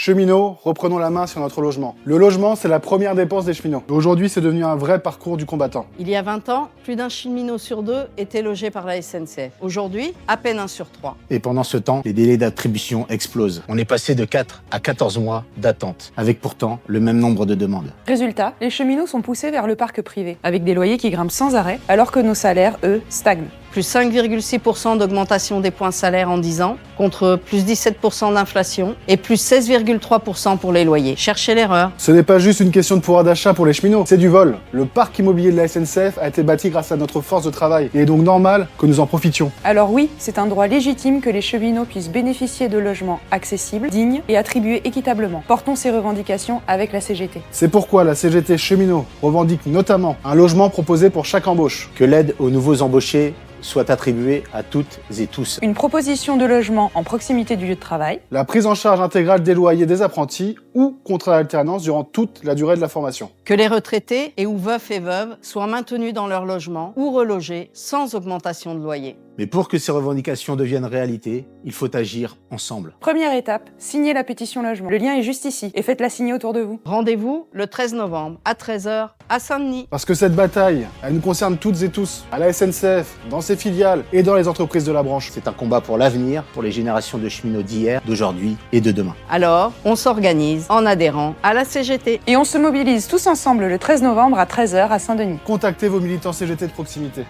Cheminots, reprenons la main sur notre logement. Le logement, c'est la première dépense des cheminots. Aujourd'hui, c'est devenu un vrai parcours du combattant. Il y a 20 ans, plus d'un cheminot sur 2 était logé par la SNCF. Aujourd'hui, à peine 1 sur 3. Et pendant ce temps, les délais d'attribution explosent. On est passé de 4 à 14 mois d'attente, avec pourtant le même nombre de demandes. Résultat, les cheminots sont poussés vers le parc privé, avec des loyers qui grimpent sans arrêt, alors que nos salaires, eux, stagnent. Plus 5,6% d'augmentation des points salaires en 10 ans, contre plus 17% d'inflation et plus 16,3% pour les loyers. Cherchez l'erreur. Ce n'est pas juste une question de pouvoir d'achat pour les cheminots, c'est du vol. Le parc immobilier de la SNCF a été bâti grâce à notre force de travail. Il est donc normal que nous en profitions. Alors oui, c'est un droit légitime que les cheminots puissent bénéficier de logements accessibles, dignes et attribués équitablement. Portons ces revendications avec la CGT. C'est pourquoi la CGT Cheminots revendique notamment un logement proposé pour chaque embauche. Que l'aide aux nouveaux embauchés soit attribuée à toutes et tous. Une proposition de logement en proximité du lieu de travail. La prise en charge intégrale des loyers des apprentis ou contrat d'alternance durant toute la durée de la formation. Que les retraités et ou veufs et veuves soient maintenus dans leur logement ou relogés sans augmentation de loyer. Mais pour que ces revendications deviennent réalité, il faut agir ensemble. Première étape, signez la pétition logement. Le lien est juste ici et faites-la signer autour de vous. Rendez-vous le 13 novembre à 13h à Saint-Denis. Parce que cette bataille, elle nous concerne toutes et tous, à la SNCF, dans ses filiales et dans les entreprises de la branche. C'est un combat pour l'avenir, pour les générations de cheminots d'hier, d'aujourd'hui et de demain. Alors, on s'organise en adhérant à la CGT. Et on se mobilise tous ensemble le 13 novembre à 13h à Saint-Denis. Contactez vos militants CGT de proximité.